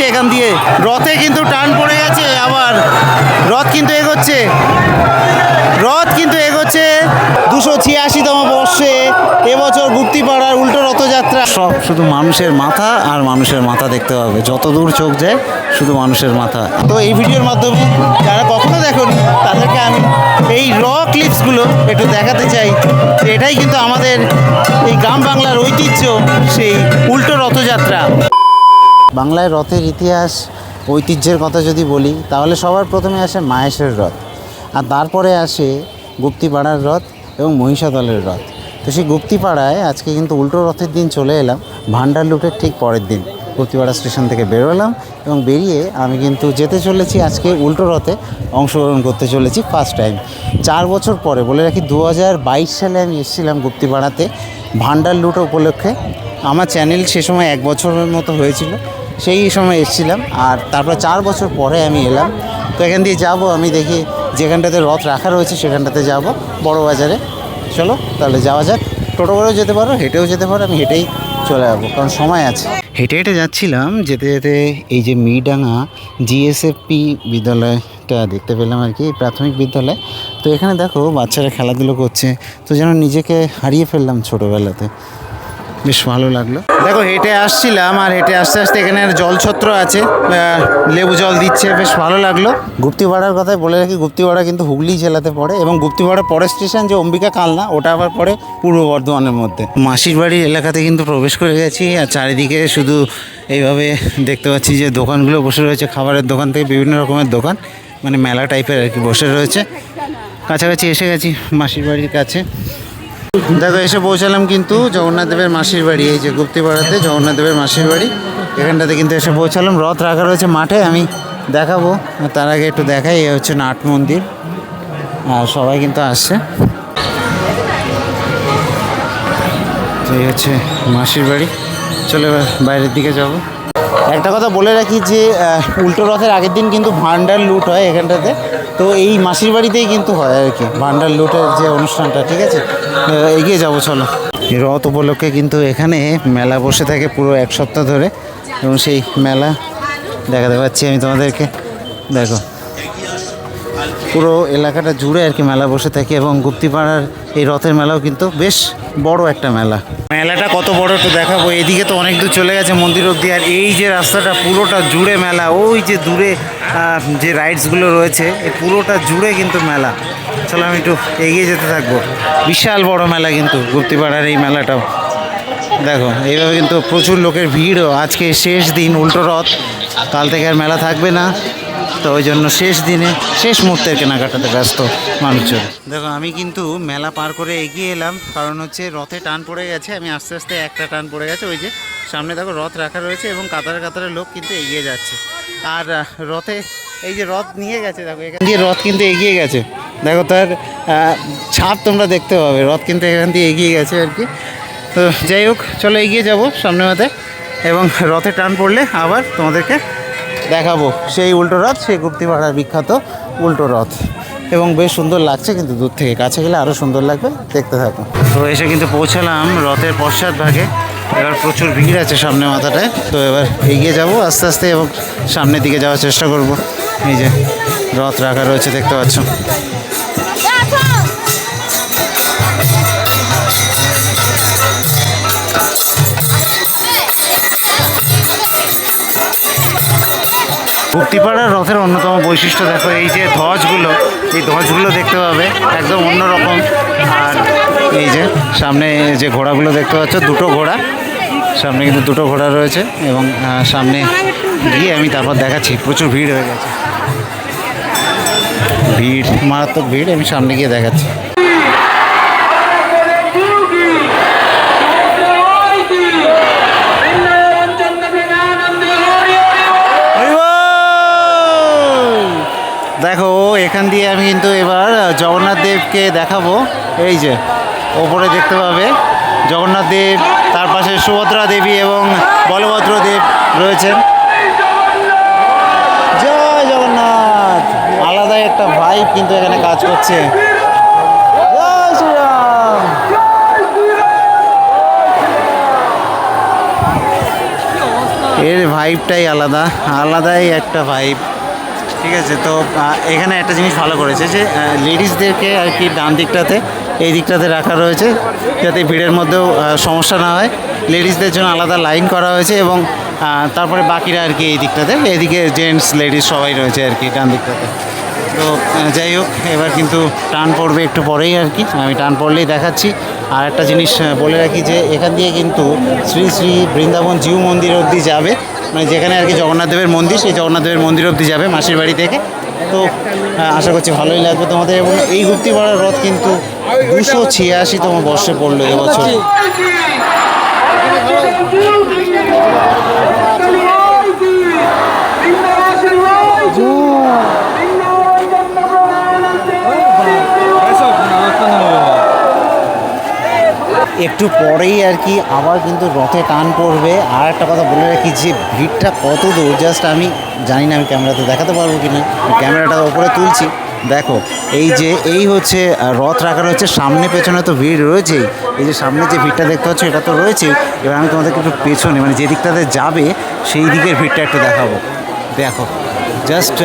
এখান দিয়ে। রথে কিন্তু টান পড়ে গেছে, আবার রথ কিন্তু এগোচ্ছে, রথ কিন্তু এগোচ্ছে। 286তম বর্ষে এবছর গুপ্তিপাড়ার উল্টো রথযাত্রা। সব শুধু মানুষের মাথা আর মানুষের মাথা দেখতে হবে, যত দূর চোখ যায় শুধু মানুষের মাথা। তো এই ভিডিওর মাধ্যমে যারা কখনো দেখোনি তাদেরকে আমি এই র ক্লিপসগুলো একটু দেখাতে চাই যে এটাই কিন্তু আমাদের এই গ্রাম বাংলার ঐতিহ্য, সেই উল্টো রথযাত্রা। বাংলায় রথের ইতিহাস, ঐতিহ্যের কথা যদি বলি তাহলে সবার প্রথমে আসে মাহেশের রথ, আর তারপরে আসে গুপ্তিপাড়ার রথ এবং মহিষাদলের রথ। তো সেই গুপ্তিপাড়ায় আজকে কিন্তু উল্টো রথের দিন চলে এলাম, ভান্ডার লুটের ঠিক পরের দিন গুপ্তিপাড়া স্টেশন থেকে বেরোলাম এবং বেরিয়ে আমি কিন্তু যেতে চলেছি আজকে উল্টো রথে অংশগ্রহণ করতে চলেছি ফার্স্ট টাইম 4 বছর পরে। বলে রাখি 2022 সালে আমি এসেছিলাম গুপ্তিপাড়াতে ভান্ডার লুট উপলক্ষে। আমার চ্যানেল সে সময় 1 বছরের মতো হয়েছিল, সেই সময় এসেছিলাম। আর তারপর 4 বছর পরে আমি এলাম। তো এখান দিয়ে যাব, আমি দেখি যেখানটাতে রথ রাখা রয়েছে সেখানটাতে যাব, বড় বাজারে। চলো তাহলে যাওয়া যাক। টোটো করেও যেতে পারো, হেঁটেও যেতে পারো, আমি হেঁটেই চলে যাবো কারণ সময় আছে। হেঁটে হেঁটে যাচ্ছিলাম, যেতে যেতে এই যে মিডাঙ্গা জিএসএফপি বিদ্যালয়টা দেখতে পেলাম আর কি, প্রাথমিক বিদ্যালয়। তো এখানে দেখো বাচ্চারা খেলাধুলো করছে, তো যেন নিজেকে হারিয়ে ফেললাম ছোটোবেলাতে, বেশ ভালো লাগলো। দেখো হেঁটে আসছিলাম আর হেঁটে আস্তে আস্তে এখানে জলছত্র আছে, লেবু জল দিচ্ছে, বেশ ভালো লাগলো। গুপ্তিপাড়ার কথায় বলে রাখি, গুপ্তিপাড়া কিন্তু হুগলি জেলাতে পড়ে এবং গুপ্তিপাড়ার পরের স্টেশন যে অম্বিকা কালনা, ওটা আবার পড়ে পূর্ব বর্ধমানের মধ্যে। মাসির বাড়ির এলাকাতে কিন্তু প্রবেশ করে গেছি, আর চারিদিকে শুধু এইভাবে দেখতে পাচ্ছি যে দোকানগুলো বসে রয়েছে, খাবারের দোকান থেকে বিভিন্ন রকমের দোকান, মানে মেলা টাইপের আর কি বসে রয়েছে। কাছাকাছি এসে গেছি মাসির বাড়ির কাছে। দেখো এসে পৌঁছালাম কিন্তু জগন্নাথ দেবের মাসির বাড়ি, এই যে গুপ্তিপাড়াতে জগন্নাথ দেবের মাসির বাড়ি, এখানটাতে কিন্তু এসে পৌঁছালাম। রথ রাখা রয়েছে মাঠে, আমি দেখাবো, তার আগে একটু দেখাই। এই হচ্ছে নাট মন্দির, আর সবাই কিন্তু আসছে। এই হচ্ছে মাসির বাড়ি। চলো এবার বাইরের দিকে যাব। একটা কথা বলে রাখি যে উল্টো রথের আগের দিন কিন্তু ভান্ডার লুট হয় এখানটাতে, তো এই মাসির বাড়িতেই কিন্তু হয় আর কি ভান্ডার লুটের যে অনুষ্ঠানটা। ঠিক আছে, এগিয়ে যাবো চলো। এই রথ উপলক্ষে কিন্তু এখানে মেলা বসে থাকে পুরো 1 সপ্তাহ ধরে, এবং সেই মেলা দেখাতে পাচ্ছি আমি তোমাদেরকে। দেখো পুরো এলাকাটা জুড়ে আর কি মেলা বসে থাকে, এবং গুপ্তিপাড়ার এই রথের মেলাও কিন্তু বেশ বড় একটা মেলা। মেলাটা কত বড় একটু দেখাবো। এদিকে তো অনেক দূর চলে গেছে মন্দির অবধি, আর এই যে রাস্তাটা পুরোটা জুড়ে মেলা, ওই যে দূরে যে রাইডসগুলো রয়েছে এই পুরোটা জুড়ে কিন্তু মেলা। চলো আমি একটু এগিয়ে যেতে থাকবো। বিশাল বড় মেলা কিন্তু গুপ্তিপাড়ার এই মেলাটাও। দেখো এইভাবে কিন্তু প্রচুর লোকের ভিড়ও। আজকে শেষ দিন উল্টো রথ, কাল থেকে আর মেলা থাকবে না, তো ওই জন্য শেষ দিনে শেষ মুহূর্তের কেনাকাটাতে ব্যস্ত মানুষজন। দেখো আমি কিন্তু মেলা পার করে এগিয়ে এলাম, কারণ হচ্ছে রথে টান পড়ে গেছে। আমি আস্তে আস্তে একটা টান পড়ে গেছে, ওই যে সামনে দেখো রথ রাখা রয়েছে এবং কাতারে কাতারে লোক কিন্তু এগিয়ে যাচ্ছে। আর রথে এই যে রথ নিয়ে গেছে, দেখো এখান দিয়ে রথ কিন্তু এগিয়ে গেছে, দেখো তার ছাপ তোমরা দেখতে পাবে। রথ কিন্তু এখান দিয়ে এগিয়ে গেছে আর কি। তো যাই হোক চলো এগিয়ে যাব সামনে মাথায়, এবং রথে টান পড়লে আবার তোমাদেরকে দেখাবো সেই উল্টো রথ, সেই গুপ্তিপাড়ার বিখ্যাত উল্টো রথ। এবং বেশ সুন্দর লাগছে কিন্তু দূর থেকে, কাছে গেলে আরও সুন্দর লাগবে, দেখতে থাকো। তো এসে কিন্তু পৌঁছালাম রথের পশ্চাৎ ভাগে। এবার প্রচুর ভিড় আছে সামনে মাথাটায়, তো এবার এগিয়ে যাব আস্তে আস্তে এবং সামনের দিকে যাওয়ার চেষ্টা করব। এই যে রথ রাখা রয়েছে দেখতে পাচ্ছ। গুপ্তিপাড়ার রথের অন্যতম বৈশিষ্ট্য দেখো এই যে ধ্বজগুলো, এই ধ্বজগুলো দেখতে পাবে একদম অন্যরকম। আর এই যে সামনে যে ঘোড়াগুলো দেখতে পাচ্ছ, দুটো ঘোড়া, সামনে কিন্তু দুটো ঘোড়া রয়েছে, এবং সামনে গিয়ে আমি তারপর দেখাচ্ছি। প্রচুর ভিড় হয়ে গেছে, ভিড় মারাত্মক ভিড়, আমি সামনে গিয়ে দেখাচ্ছি। দেখো এখান দিয়ে আমি কিন্তু এবার জগন্নাথ দেবকে দেখাবো। এই যে ওপরে দেখতে পাবে জগন্নাথ দেব, তার পাশে সুভদ্রা দেবী এবং বলভদ্র দেব রয়েছেন। জয় জগন্নাথ। আলাদাই একটা ভাইব কিন্তু এখানে কাজ করছে। জয় শ্রীরাম। এর ভাইবটাই আলাদা, আলাদাই একটা ভাইব। ঠিক আছে, তো এখানে একটা জিনিস ভালো করেছে যে লেডিসদেরকে আর কি ডান দিকটাতে এই দিকটাতে রাখা রয়েছে, যাতে ভিড়ের মধ্যেও সমস্যা না হয়। লেডিসদের জন্য আলাদা লাইন করা হয়েছে এবং তারপরে বাকিরা আর কি এই দিকটাতে, এদিকে জেন্টস লেডিস সবাই রয়েছে আর কি ডান দিকটাতে। তো যাই হোক, এবার কিন্তু টান পড়বে একটু পরেই আর কি, আমি টান পড়লেই দেখাচ্ছি। আর একটা জিনিস বলে রাখি যে এখান দিয়ে কিন্তু শ্রী শ্রী বৃন্দাবন জিউ মন্দির অবধি যাবে, মানে যেখানে আর কি জগন্নাথ দেবের মন্দির, সেই জগন্নাথ দেবের মন্দির অবধি যাবে মাসির বাড়ি থেকে। তো আশা করছি ভালোই লাগবে তোমাদের। এবং এই গুপ্তিপাড়ার রথ কিন্তু 286তম বর্ষে পড়লো এবছর। একটু পরেই আর কি আবার কিন্তু রথে টান পড়বে। আর একটা কথা বলে রাখি যে ভিড়টা কত দূর জাস্ট আমি জানি না, আমি ক্যামেরাতে দেখাতে পারবো কি না। ক্যামেরাটা ওপরে তুলছি, দেখো এই হচ্ছে রথ রাখা রয়েছে, সামনে পেছনে তো ভিড় রয়েছেই। এই যে সামনে যে ভিড়টা দেখতে পাচ্ছ এটা তো রয়েছেই। এবার আমি তোমাদেরকে একটু পেছনে মানে যে দিকটাতে যাবে সেই দিকের ভিড়টা একটু দেখাবো। দেখো জাস্ট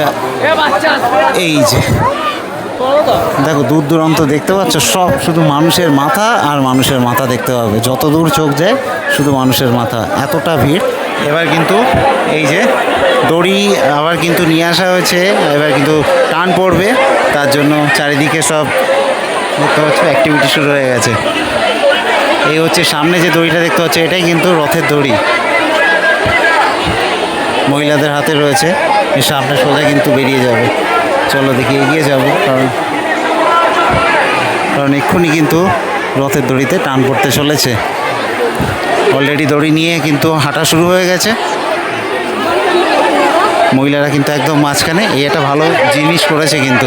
এই যে দেখো দূর দূরান্ত দেখতে পাচ্ছ, সব শুধু মানুষের মাথা আর মানুষের মাথা দেখতে পাবে, যত দূর চোখ যায় শুধু মানুষের মাথা, এতটা ভিড়। এবার কিন্তু এই যে দড়ি আবার কিন্তু নিয়ে আসা হয়েছে, এবার কিন্তু টান পড়বে, তার জন্য চারিদিকে সব দেখতে পাচ্ছ অ্যাক্টিভিটি শুরু হয়ে গেছে। এই হচ্ছে সামনে যে দড়িটা দেখতে পাচ্ছ, এটাই কিন্তু রথের দড়ি, মহিলাদের হাতে রয়েছে। এর সামনে সোজা কিন্তু বেরিয়ে যাবে। চলো দেখি এগিয়ে যাব, কারণ এক্ষুনি কিন্তু রথের দড়িতে টান পড়তে চলেছে। অলরেডি দড়ি নিয়ে কিন্তু হাঁটা শুরু হয়ে গেছে, মহিলারা কিন্তু একদম মাঝখানে। এই একটা ভালো জিনিস করেছে কিন্তু।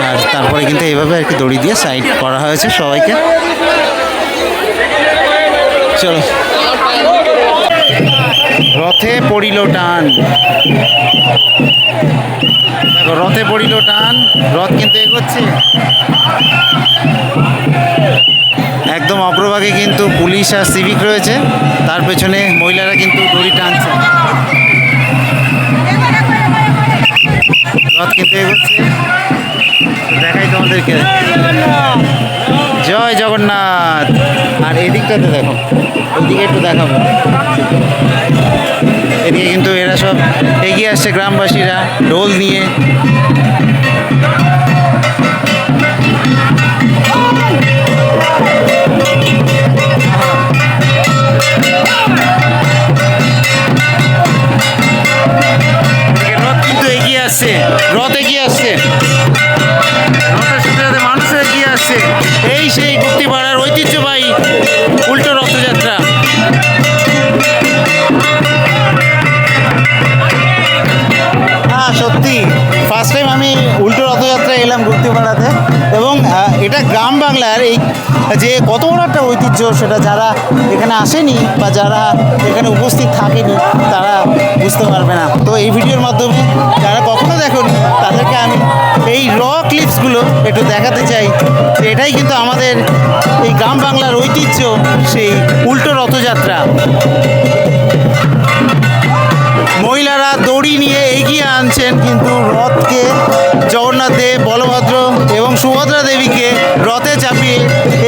আর তারপরে কিন্তু এইভাবে আর কি দড়ি দিয়ে সাইড করা হয়েছে সবাইকে। চলো, রথে পড়িল টান, দেখো রথে পড়িল টান, রথ কিন্তু এগোচ্ছে। একদম অগ্রভাগে কিন্তু পুলিশ আর সিভিক রয়েছে, তার পেছনে মহিলারা কিন্তু দড়ি টানছে। রথ কিন্তু এগোচ্ছে, দেখাই তোমাদেরকে। জয় জগন্নাথ। আর এদিকটাতে দেখো, ওইদিকে একটু দেখাবো। এদিকে কিন্তু এরা সব এগিয়ে আসছে, গ্রামবাসীরা ঢোল নিয়ে। রথ কিন্তু এগিয়ে আসছে, রথ এগিয়ে আসছে, রথের সাথে সাথে মানুষও এগিয়ে আসছে। এই সেই গুপ্তিপাড়ার ঐতিহ্যবাহী উল্টো রথযাত্রা। সত্যি ফার্স্ট টাইম আমি উল্টো রথযাত্রা এলাম গুপ্তিপাড়াতে। এবং এটা গ্রাম বাংলার এই যে কত বড় একটা ঐতিহ্য, সেটা যারা এখানে আসেনি বা যারা এখানে উপস্থিত থাকেনি তারা বুঝতে পারবে না। তো এই ভিডিওর মাধ্যমে যারা কখনো দেখেনি তাদেরকে আমি এই ক্লিপসগুলো একটু দেখাতে চাই যে এটাই কিন্তু আমাদের এই গ্রাম বাংলার ঐতিহ্য, সেই উল্টো রথযাত্রা। মহিলারা দড়ি নিয়ে এগিয়ে আনছেন কিন্তু রথকে, জগন্নাথ দেব, বলভদ্র এবং সুভদ্রা দেবীকে রথে চাপিয়ে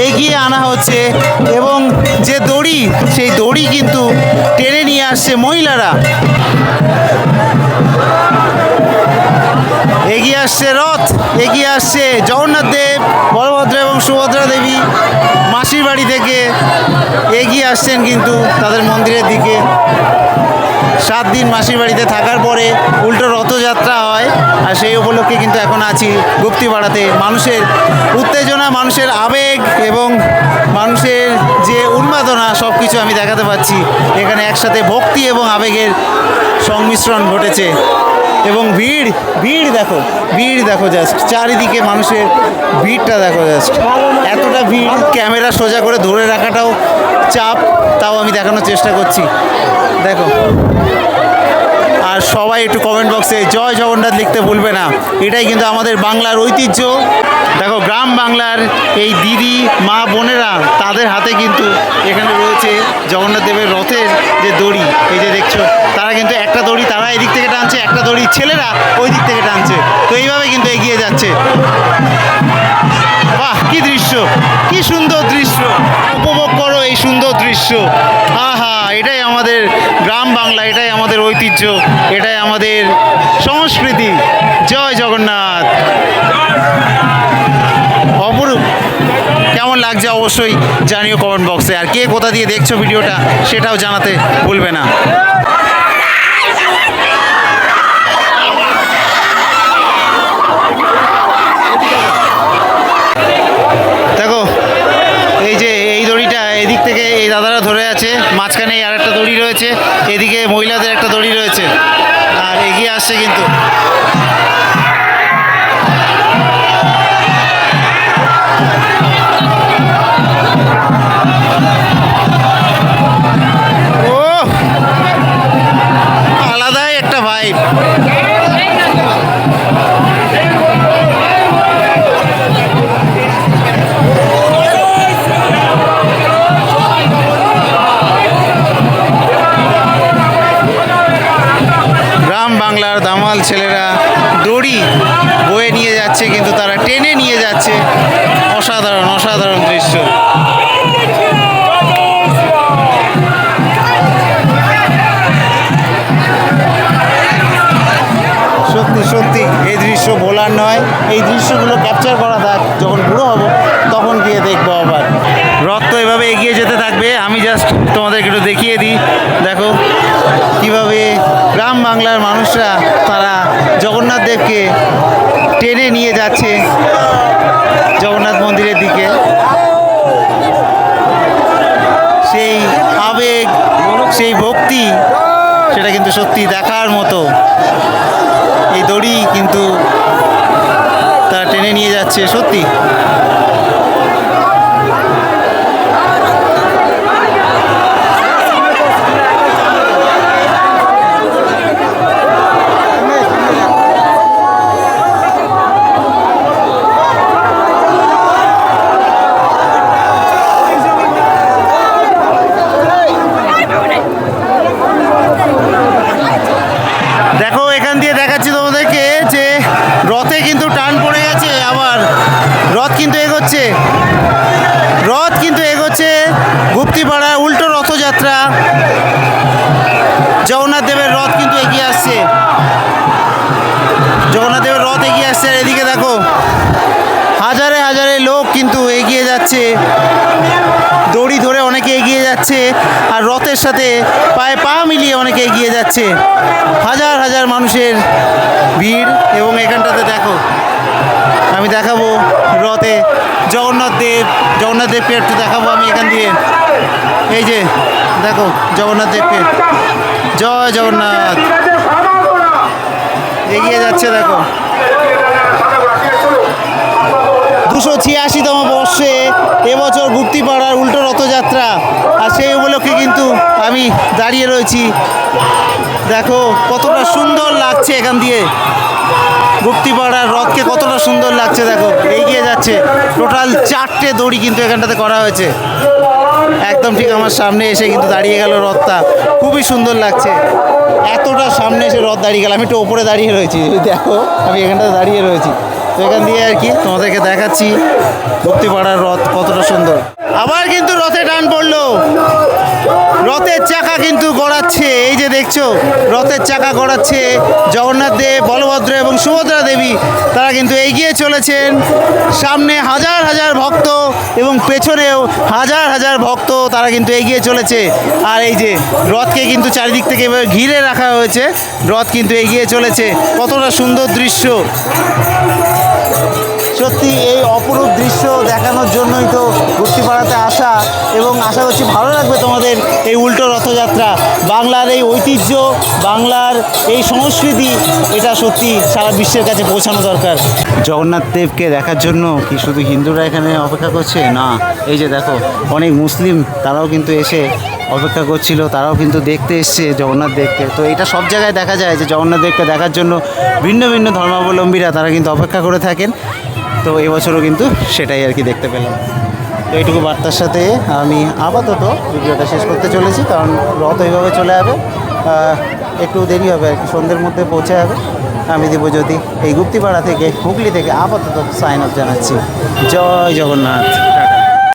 এগিয়ে আনা হচ্ছে। এবং যে দড়ি, সেই দড়ি কিন্তু টেনে নিয়ে আসছে মহিলারা। এগিয়ে আসছে রথ, এগিয়ে আসছে জগন্নাথ দেব, বলভদ্র এবং সুভদ্রা দেবী মাসির বাড়ি থেকে এগিয়ে আসছেন কিন্তু তাদের মন্দিরের দিকে। 7 দিন মাসির বাড়িতে থাকার পরে উল্টো রথযাত্রা হয়, আর সেই উপলক্ষে কিন্তু এখন আছি গুপ্তিপাড়াতে। মানুষের উত্তেজনা, মানুষের আবেগ এবং মানুষের যে উন্মাদনা সব কিছু আমি দেখাতে পাচ্ছি। এখানে একসাথে ভক্তি এবং আবেগের সংমিশ্রণ ঘটেছে। এবং ভিড় দেখো জাস্ট চারিদিকে মানুষের ভিড়টা দেখো জাস্ট, এতটা ভিড় ক্যামেরা সোজা করে ধরে রাখাটাও চাপ, তাও আমি দেখানোর চেষ্টা করছি। দেখো, আর সবাই একটু কমেন্ট বক্সে জয় জগন্নাথ লিখতে ভুলবে না। এটাই কিন্তু আমাদের বাংলার ঐতিহ্য। দেখো গ্রাম বাংলার এই দিদি মা বোনেরা তাদের হাতে কিন্তু এখানে রয়েছে জগন্নাথ দেবের রথের যে দড়ি, এই যে দেখছো তারা কিন্তু একটা দড়ি তারা এদিক থেকে টানছে, একটা দড়ি ছেলেরা ওই দিক থেকে টানছে। তো এইভাবে কিন্তু এগিয়ে যাচ্ছে। বাহ, কি দৃশ্য, কি সুন্দর দৃশ্য, উপভোগ করো এই সুন্দর দৃশ্য। আহা, এটাই আমাদের গ্রাম বাংলা, এটাই আমাদের ঐতিহ্য, এটাই আমাদের সংস্কৃতি। জয় জগন্নাথ। অপরূপ, কেমন লাগছে অবশ্যই জানিও কমেন্ট বক্সে। আর কে কোথা দিয়ে দেখছো ভিডিওটা সেটাও জানাতে ভুলবে না। দেখো এই যে এই দড়িটা এদিক থেকে এই দাদারা ধরে আছে, মাঝখানে আর একটা দড়ি রয়েছে, এদিকে মহিলাদের একটা দড়ি রয়েছে, আর এগিয়ে আসছে কিন্তু। ও আলাদাই একটা ভাইব। গ্রাম বাংলার দামাল ছেলেরা দড়ি বয়ে নিয়ে যাচ্ছে, কিন্তু তারা টেনে নিয়ে যাচ্ছে। অসাধারণ অসাধারণ দৃশ্য। সত্যি সত্যি এই দৃশ্য ভোলার নয়। এই দৃশ্যগুলো ক্যাপচার করা থাক, যখন বুড়ো হব তখন গিয়ে দেখবো আবার। রথ তো এভাবে এগিয়ে যেতে থাকবে। আমি জাস্ট তোমাদেরকে একটু দেখিয়ে দিই। দেখো কিভাবে গ্রাম বাংলার মানুষরা তারা জগন্নাথ দেবকে টেনে নিয়ে যাচ্ছে জগন্নাথ মন্দিরের দিকে। সেই আবেগ, সেই ভক্তি, সেটা কিন্তু সত্যি দেখার মতো। এই দড়ি কিন্তু তারা টেনে নিয়ে যাচ্ছে সত্যি। দেখো এখান দিয়ে দেখাচ্ছি তোমাদেরকে যে রথে কিন্তু টান পড়ে গেছে, আবার রথ কিন্তু এগোচ্ছে, রথ কিন্তু এগোচ্ছে। গুপ্তিপাড়ার উল্টো রথযাত্রা, জগন্নাথ দেবের রথ কিন্তু এগিয়ে আসছে, জগন্নাথ দেবের রথ এগিয়ে আসছে। আর এদিকে দেখো হাজারে হাজারে লোক কিন্তু এগিয়ে যাচ্ছে, দড়ি ধরে অনেকে এগিয়ে যাচ্ছে, আর রথের সাথে পায়ে পা মিলিয়ে অনেকে এগিয়ে যাচ্ছে। হাজার হাজার মানুষের ভিড়। এবং এখানটাতে দেখো আমি দেখাবো রথে জগন্নাথ দেবকে একটু দেখাবো আমি এখান দিয়ে। এই যে দেখো জগন্নাথ দেবকে, জয় জগন্নাথ, এগিয়ে যাচ্ছে। দেখো 286তম বর্ষে এবছর গুপ্তিপাড়ার উল্টো রথযাত্রা, আর সেই উপলক্ষে কিন্তু আমি দাঁড়িয়ে রয়েছি। দেখো কতটা সুন্দর লাগছে এখান দিয়ে, গুপ্তিপাড়ার রথকে কতটা সুন্দর লাগছে। দেখো এগিয়ে যাচ্ছে, টোটাল 4টে দড়ি কিন্তু এখানটাতে করা হয়েছে। একদম ঠিক আমার সামনে এসে কিন্তু দাঁড়িয়ে গেল রথটা, খুবই সুন্দর লাগছে। এতটা সামনে এসে রথ দাঁড়িয়ে গেল, আমি একটু ওপরে দাঁড়িয়ে রয়েছি, দেখো আমি এখানটাতে দাঁড়িয়ে রয়েছি। তো এখান দিয়ে আর কি তোমাদেরকে দেখাচ্ছি গুপ্তিপাড়ার রথ কতটা সুন্দর। আবার কিন্তু রথে টান পড়লো, রথের চাকা কিন্তু গড়াচ্ছে। এই যে দেখছো রথের চাকা গড়াচ্ছে। জগন্নাথ দেব, বলভদ্র এবং সুভদ্রা দেবী তারা কিন্তু এগিয়ে চলেছেন। সামনে হাজার হাজার ভক্ত এবং পেছনেও হাজার হাজার ভক্ত, তারা কিন্তু এগিয়ে চলেছে। আর এই যে রথকে কিন্তু চারিদিক থেকে এভাবে ঘিরে রাখা হয়েছে, রথ কিন্তু এগিয়ে চলেছে। কতটা সুন্দর দৃশ্য, সত্যি এই অপরূপ দৃশ্য দেখানোর জন্যই তো গুপ্তিপাড়াতে আসা, এবং আশা করছি ভালো লাগবে তোমাদের এই উল্টো রথযাত্রা। বাংলার এই ঐতিহ্য, বাংলার এই সংস্কৃতি, এটা সত্যি সারা বিশ্বের কাছে পৌঁছানো দরকার। জগন্নাথ দেবকে দেখার জন্য কি শুধু হিন্দুরা এখানে অপেক্ষা করছে? না, এই যে দেখো অনেক মুসলিম তারাও কিন্তু এসে অপেক্ষা করছিল, তারাও কিন্তু দেখতে এসছে জগন্নাথ দেবকে। তো এটা সব জায়গায় দেখা যায় যে জগন্নাথ দেবকে দেখার জন্য ভিন্ন ভিন্ন ধর্মাবলম্বীরা তারা কিন্তু অপেক্ষা করে থাকেন। তো এবছরও কিন্তু সেটাই আর কি দেখতে পেলাম। তো এইটুকু বার্তার সাথে আমি আপাতত ভিডিওটা শেষ করতে চলেছি, কারণ রথ ওইভাবে চলে যাবে, একটু দেরি হবে আর কি, সন্ধ্যের মধ্যে পৌঁছে যাবে। আমি দিব্যজ্যোতি এই গুপ্তিপাড়া থেকে, হুগলি থেকে আপাতত সাইন অফ জানাচ্ছি। জয় জগন্নাথ।